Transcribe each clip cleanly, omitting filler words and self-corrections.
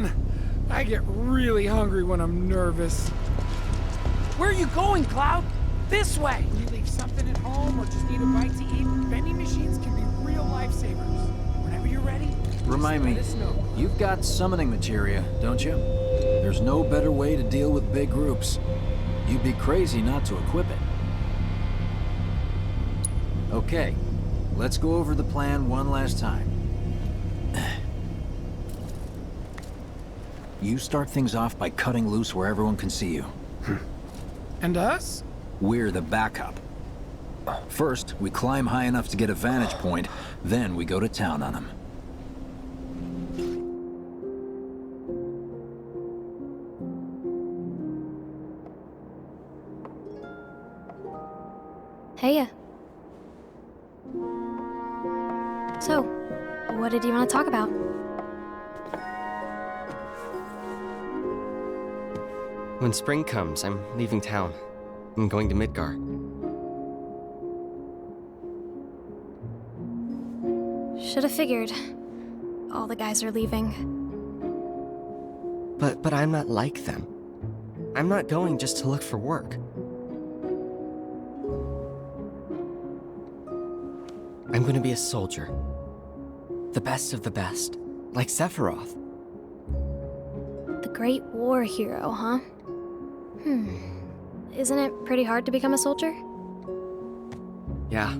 man. I get really hungry when I'm nervous. Where are you going, Cloud? This way! When you leave something at home or just need a bite to eat, vending machines can be real lifesavers. Whenever you're ready, Remind me, let us know. you've got summoning materia, don't you? There's no better way to deal with big groups. You'd be crazy not to equip it. Okay, let's go over the plan one last time. You start things off by cutting loose where everyone can see you. And us? We're the backup. First, we climb high enough to get a vantage point, then we go to town on them. Heya. So, what did you want to talk about? When spring comes, I'm leaving town. I'm going to Midgar. Should have figured. All the guys are leaving. But I'm not like them. I'm not going just to look for work. I'm going to be a soldier. The best of the best. Like Sephiroth. The Great War hero, huh? Isn't it pretty hard to become a soldier? Yeah.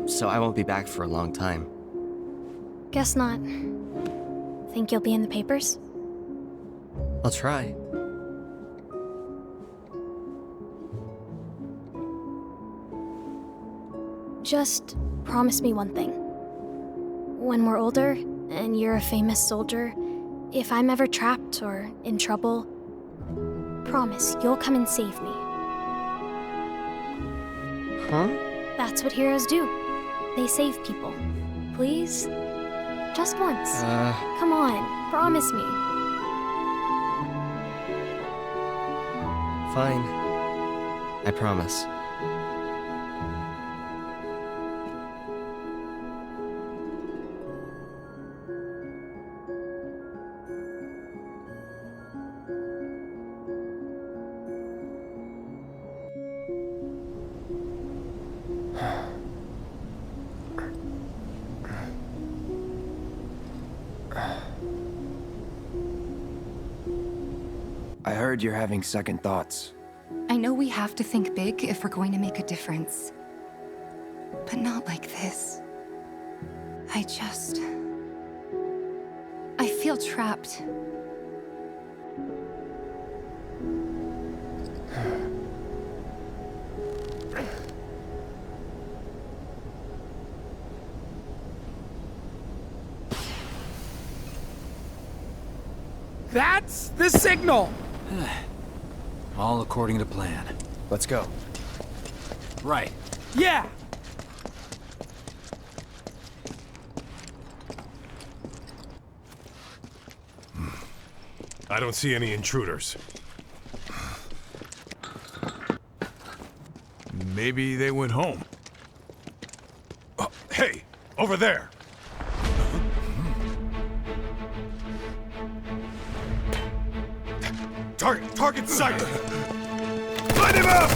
So I won't be back for a long time. Guess not. Think you'll be in the papers? I'll try. Just promise me one thing. When we're older, and you're a famous soldier, if I'm ever trapped or in trouble, promise you'll come and save me. Huh? That's what heroes do. They save people. Please? Just once. Come on, promise me. Fine. I promise. I heard you're having second thoughts. I know we have to think big if we're going to make a difference. But not like this. I feel trapped. That's the signal! All according to plan. Let's go. Right. Yeah! I don't see any intruders. Maybe they went home. Oh, hey! Over there! Target sighted! Light him up!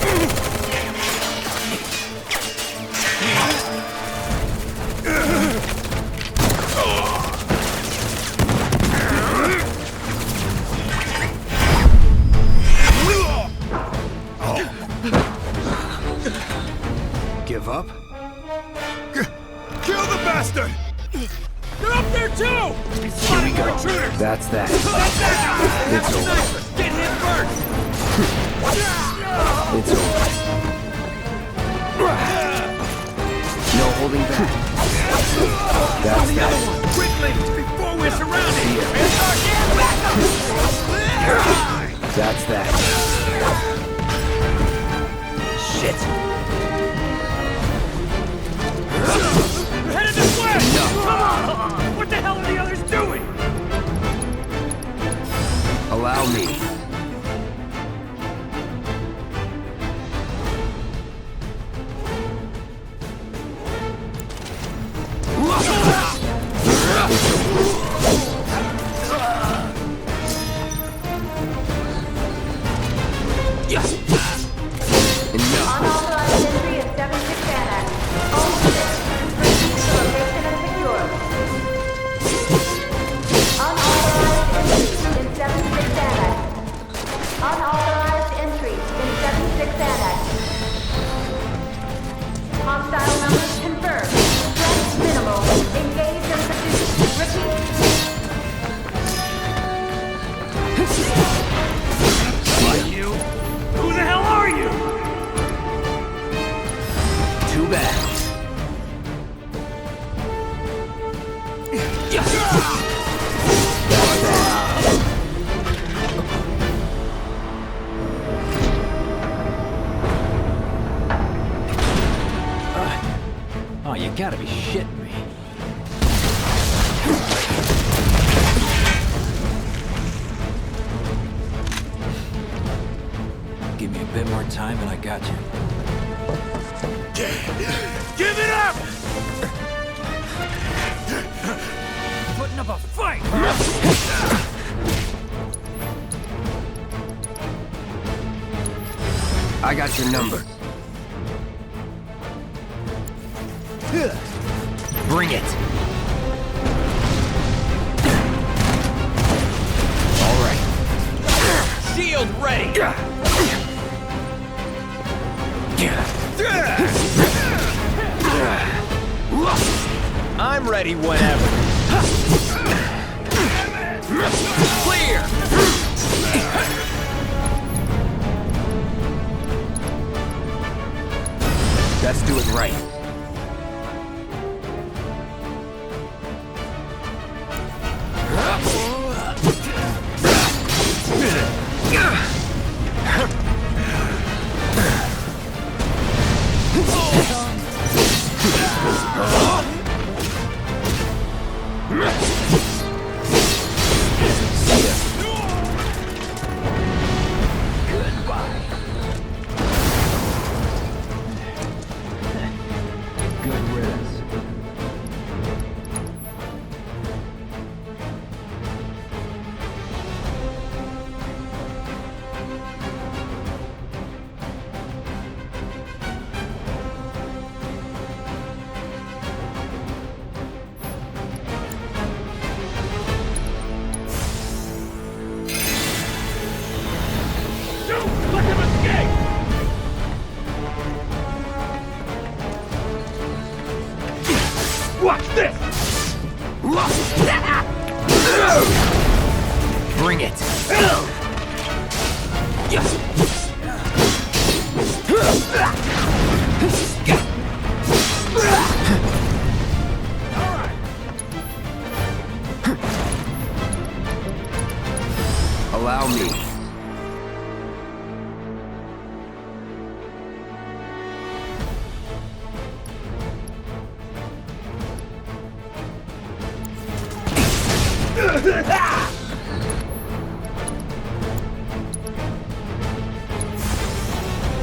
Give up? Kill the bastard! They're up there too! Here we go. That's that. It's over. Get him first! It's over. No holding back. That's that. Quickly, before we're surrounded! That's that. Shit. We're headed this way! Come on! What the hell are the others doing? Allow me. one time and I got you. Give it up! Putting up a fight! I got your number. Bring it. All right. Shield ready! I'm ready whenever. Clear! Let's do it right. Bring it. Allow me.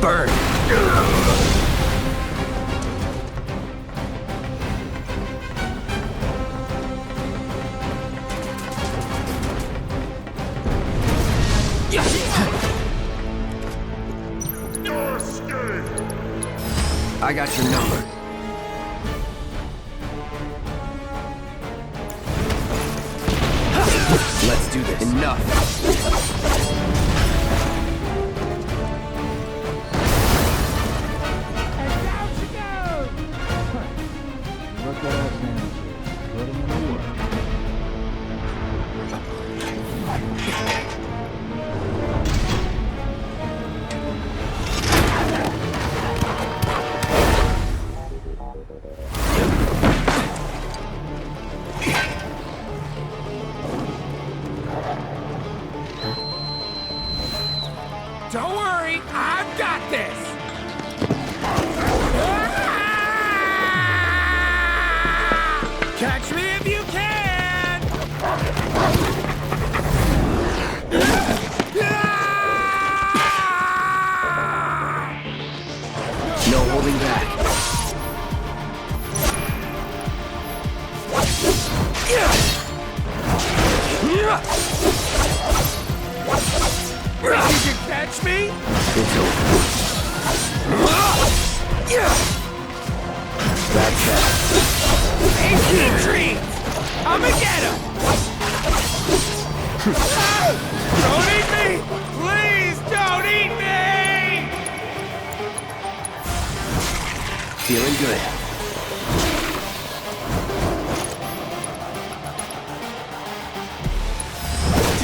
Burn. I got your number. Let's do this. Enough. Don't worry, I've got this! Catch me if you can! No holding back. Did you catch me? It's over. That's that. Tasty treats! I'ma get him! Don't eat me! Please don't eat me! Feeling good.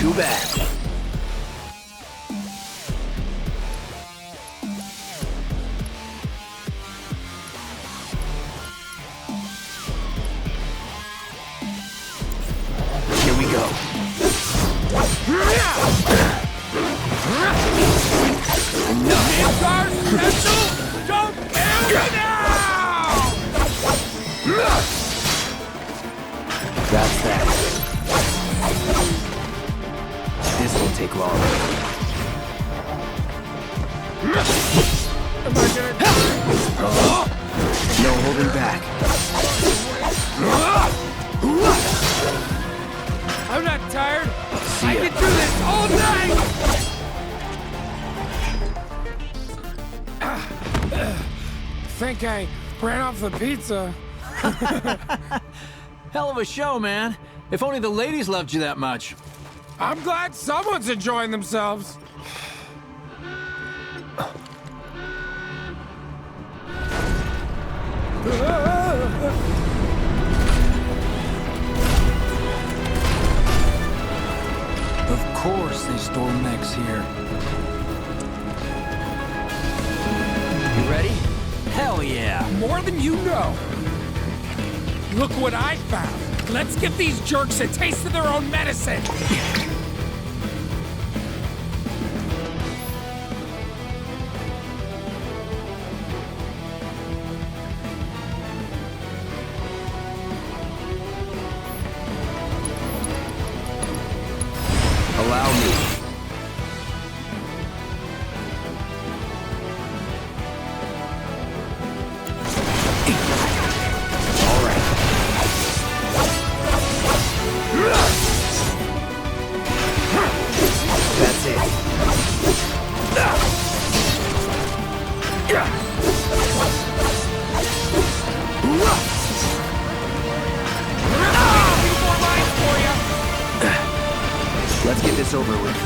Too bad. Here we go. Enough. It's our special! Don't kill me now! That's that. This won't take long. am I gonna No holding back. I'm not tired. I can do this all night! Think I ran off the pizza. Hell of a show, man. If only the ladies loved you that much. I'm glad someone's enjoying themselves. Of course they store mechs here. You ready? Hell yeah! More than you know. Look what I found. Let's give these jerks a taste of their own medicine. Allow me. All right. That's it. Let's get this over with.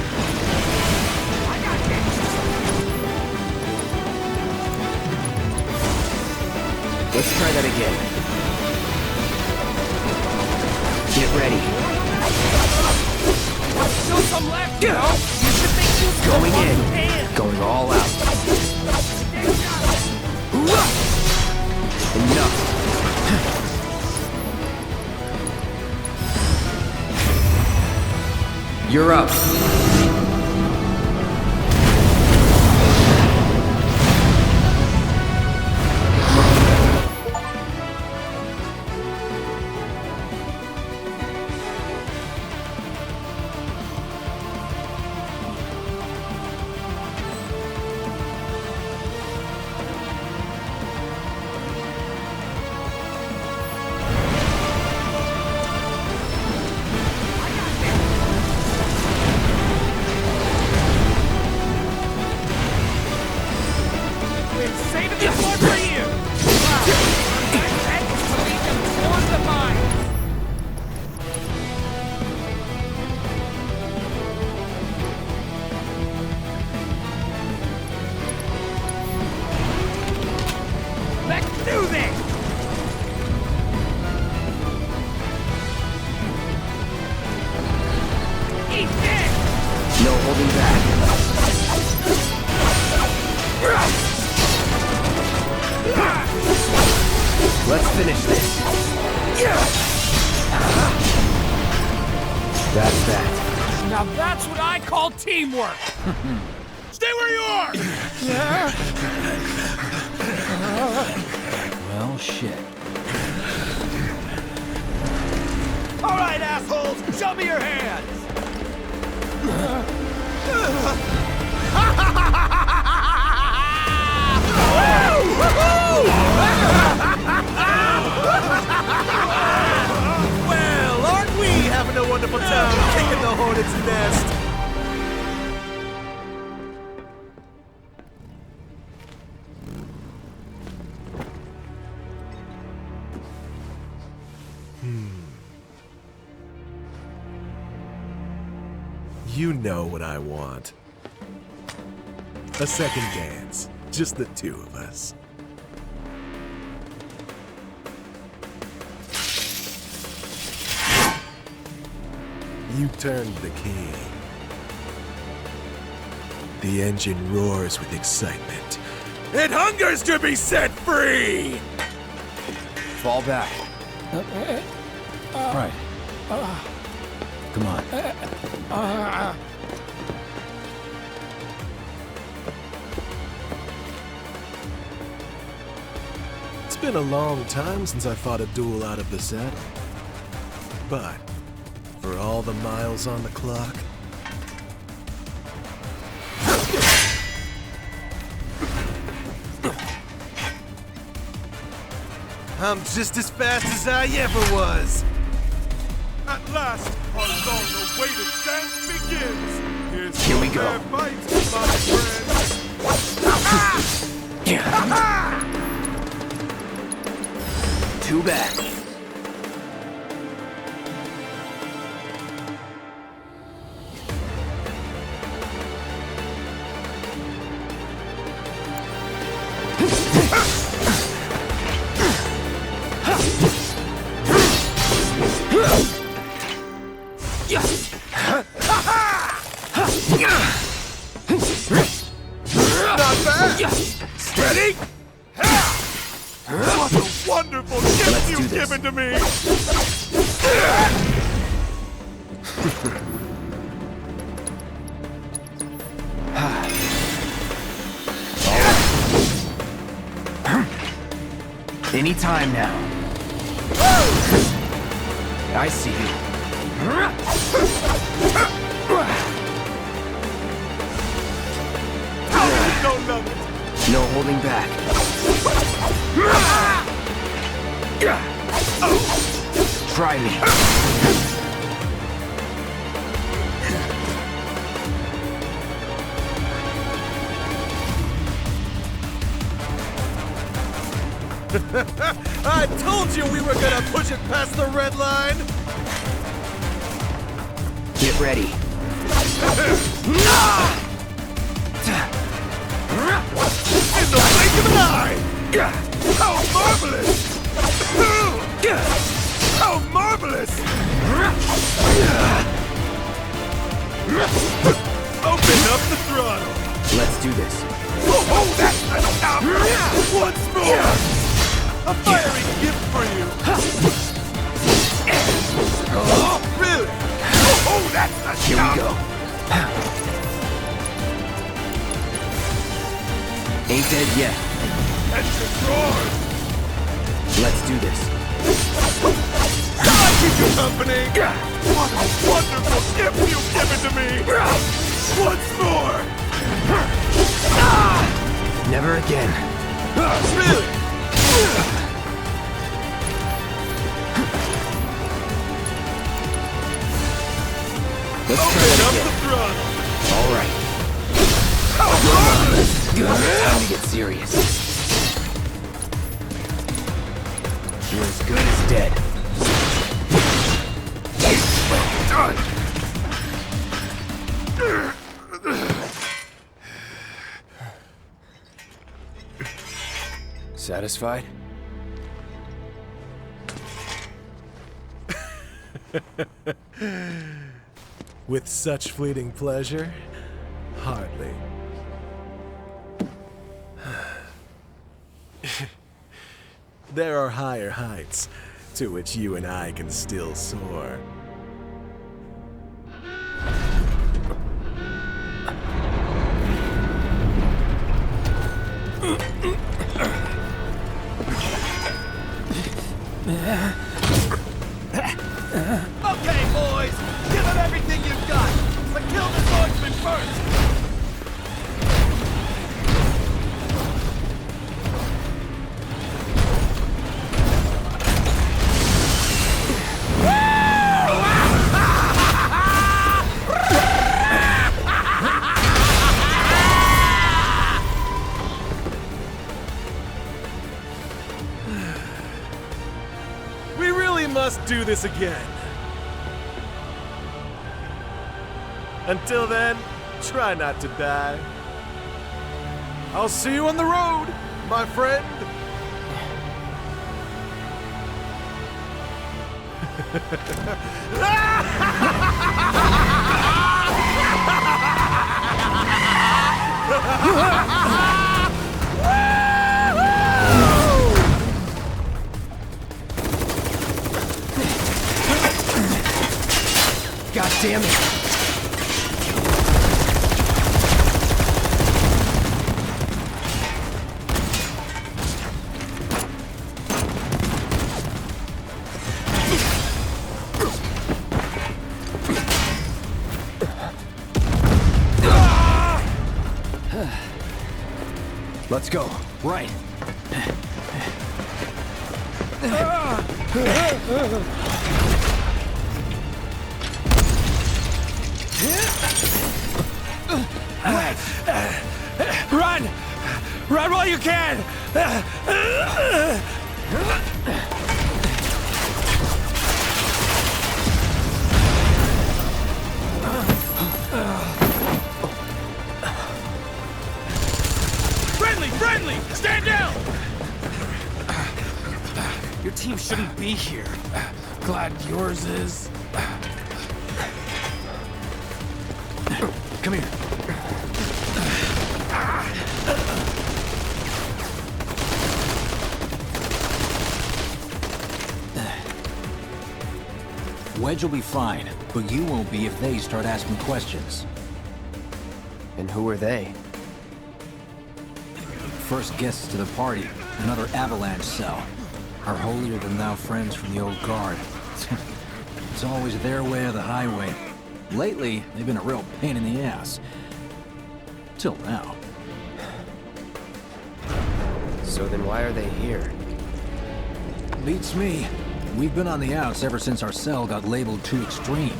Let's try that again. Get ready. Still some left, you know? You should make this Going in. hand. Going all out. Enough. You're up. Saving this one for you! Wow. That is to lead them toward the mine. Let's do this! Eat this! No holding back. Let's finish this. That's that. Now that's what I call teamwork! Stay where you are! Well, shit. All right, assholes, show me your hands. Well, aren't we having a wonderful time kicking the hornet's nest? You know what I want. A second dance. Just the two of us. You turned the key. The engine roars with excitement. It hungers to be set free! Fall back. Right. Come on. It's been a long time since I fought a duel out of the saddle. But, for all the miles on the clock, I'm just as fast as I ever was. At last, our long-awaited dance begins. Here's Here we your go. fair fight, my friends. Too bad. Not bad. Ready? What a wonderful gift Let's do you've this. given to me! Anytime now. I see you. Don't love it. No holding back. Try me. I told you we were gonna push it past the red line. Get ready. In the blink of an eye! How marvelous! How marvelous! Open up the throttle! Let's do this. Oh, that's the top! Once more! A fiery gift for you! Oh, really? Oh, that's the Here we go. Ain't dead yet. Engine roars! Let's do this. I keep you company! What a wonderful gift you've given to me! Once more! Never again. Really? Let's try Open that up again. the throttle! All right. How marvelous! Time to get serious. You're as good as dead. Done! Satisfied? With such fleeting pleasure? Hardly. There are higher heights to which you and I can still soar. Okay, boys, give it everything you've got, but kill the swordsman first. We really must do this again. Until then, try not to die. I'll see you on the road, my friend. God damn it. Let's go. Right. Run! Run while you can! Friendly! Friendly! Stand down! Your team shouldn't be here. Glad yours is. Come here. Wedge will be fine, but you won't be if they start asking questions. And who are they? First guests to the party, another avalanche cell. Our holier-than-thou friends from the old guard. It's always their way or the highway. Lately, they've been a real pain in the ass. Till now. So then why are they here? Beats me. We've been on the outs ever since our cell got labeled too extreme.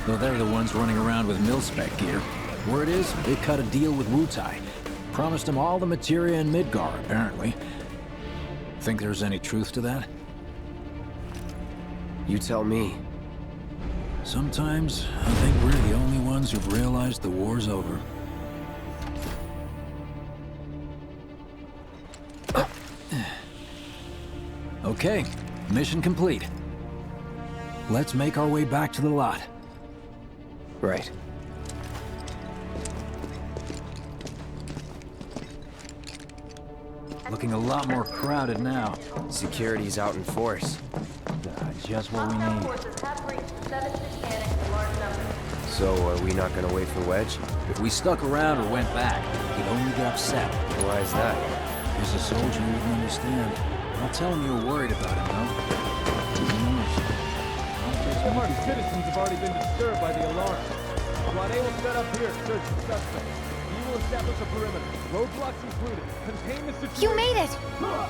Though they're the ones running around with mil-spec gear. Word is, they cut a deal with Wutai. Promised them all the materia in Midgar, apparently. Think there's any truth to that? You tell me. Sometimes, I think we're the only ones who've realized the war's over. Okay, mission complete. Let's make our way back to the lot. Right. Looking a lot more crowded now. Security's out in force. Just what we need. So are we not gonna wait for Wedge? If we stuck around or went back, he'd only get upset. Why is that? He's a soldier who wouldn't understand. I'll tell him you're worried about him, though. Some of our citizens have already been disturbed by the alarm. Squad A will set up here, search the suspects. We will establish a perimeter, roadblocks included. Contain the situation. You made it!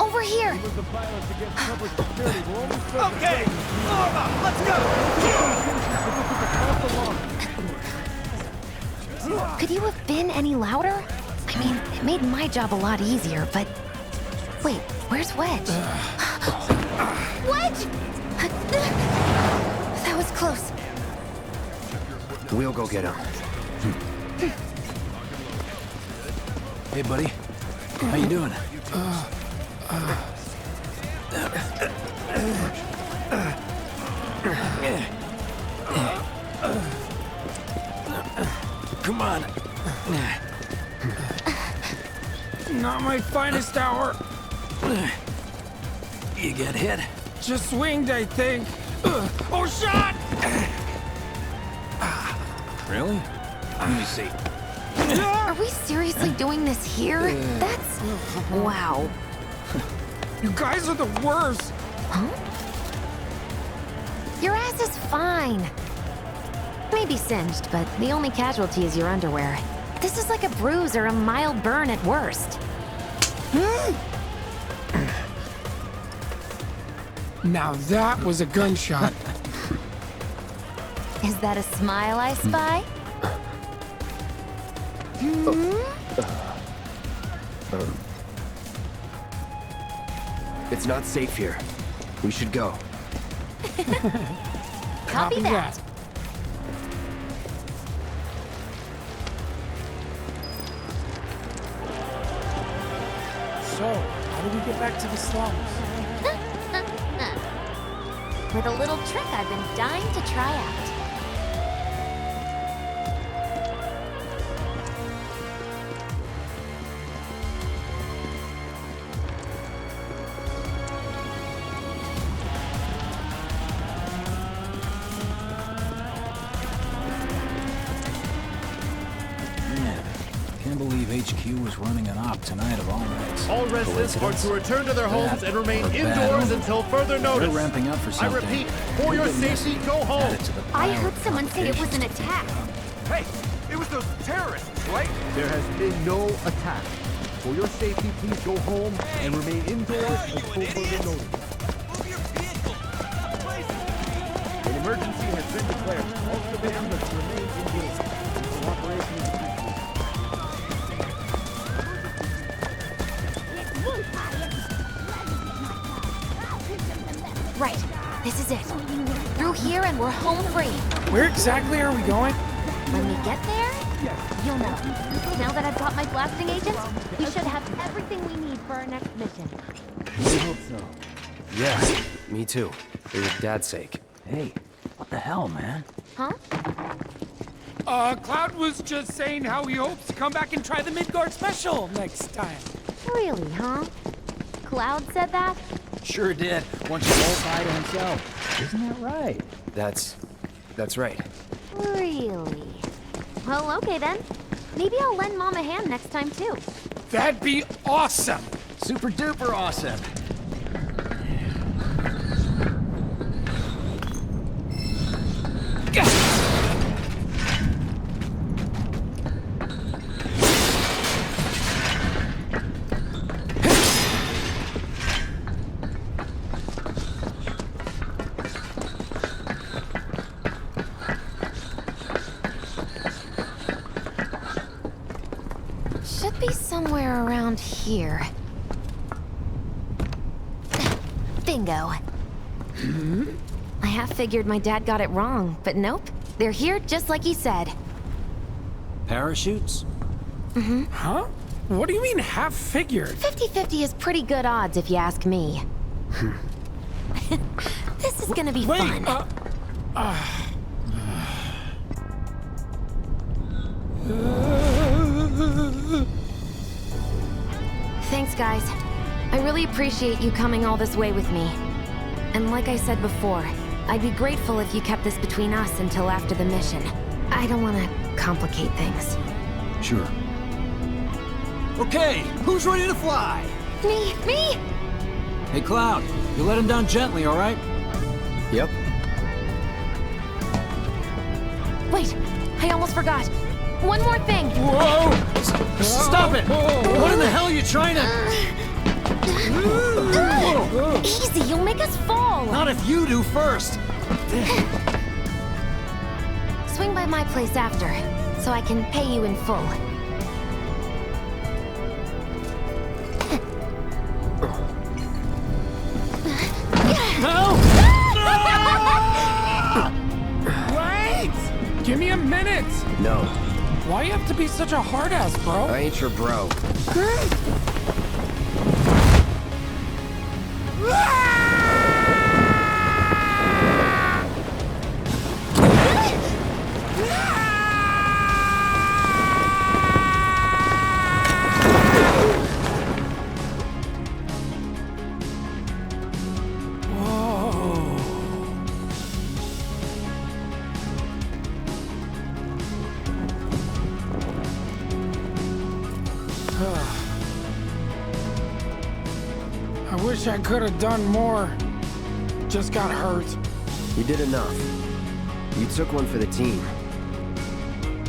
Over here! Rumors of violence against public security will only serve Okay! Norma, let's go! Could you have been any louder? I mean, it made my job a lot easier, but... Wait, where's Wedge? Wedge! That was close. We'll go get him. Hey, buddy. How you doing? Come on. Not my finest hour. You get hit? Just swinged, I think. Oh, shot! Really? Let me see. Are we seriously doing this here? That's... wow. You guys are the worst. Huh? Your ass is fine. Maybe singed, but the only casualty is your underwear. This is like a bruise or a mild burn at worst. Now that was a gunshot. Is that a smile I spy? It's not safe here. We should go. Copy that. So, how do we get back to the slums? With a little trick I've been dying to try out. Can't believe HQ was running an op tonight of all nights. All residents are to return to their homes and remain or bad indoors omen. until further They're notice. ramping up for I something. repeat, for your safety, go home. Add it to the I pile heard of someone say it was an attack. Hey, it was those terrorists, right? There has been no attack. For your safety, please go home and remain indoors until further notice. Emergency has been declared. All civilians must remain engaged. Cooperation is appreciated. Right. This is it. Through here and we're home free. Where exactly are we going? When we get there, you'll know. Now that I've got my blasting agents, we should have everything we need for our next mission. I hope so. Yeah, me too. For your dad's sake. Hey, what the hell, man? Huh? Cloud was just saying how he hopes to come back and try the Midgard special next time. Really, huh? Cloud said that? Sure did. Wants you all by to himself. Isn't that right? That's right. Really? Well, okay then. Maybe I'll lend Mom a hand next time too. That'd be awesome! Super duper awesome. Should be somewhere around here. Bingo. I half figured my dad got it wrong, but nope. They're here just like he said. Parachutes? Huh? What do you mean half figured? 50-50 is pretty good odds if you ask me. This is gonna be fun. Thanks, guys. I really appreciate you coming all this way with me. And like I said before, I'd be grateful if you kept this between us until after the mission. I don't want to complicate things. Sure. Okay, who's ready to fly? Me! Hey, Cloud, you let him down gently, all right? Yep. Wait, I almost forgot. One more thing. Whoa! Stop it! What in the hell are you trying to... Easy, you'll make us fall. Not if you do first! Swing by my place after, so I can pay you in full. No! Wait! Give me a minute! No, Why you have to be such a hard ass, bro? I ain't your bro. I wish I could have done more. Just got hurt. You did enough. You took one for the team.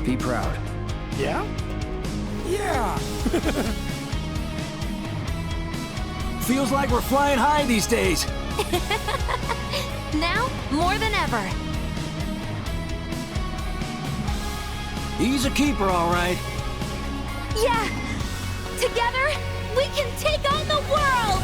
Be proud. Yeah? Yeah! Feels like we're flying high these days. Now, more than ever. He's a keeper, all right. Yeah! Together, we can take on the world!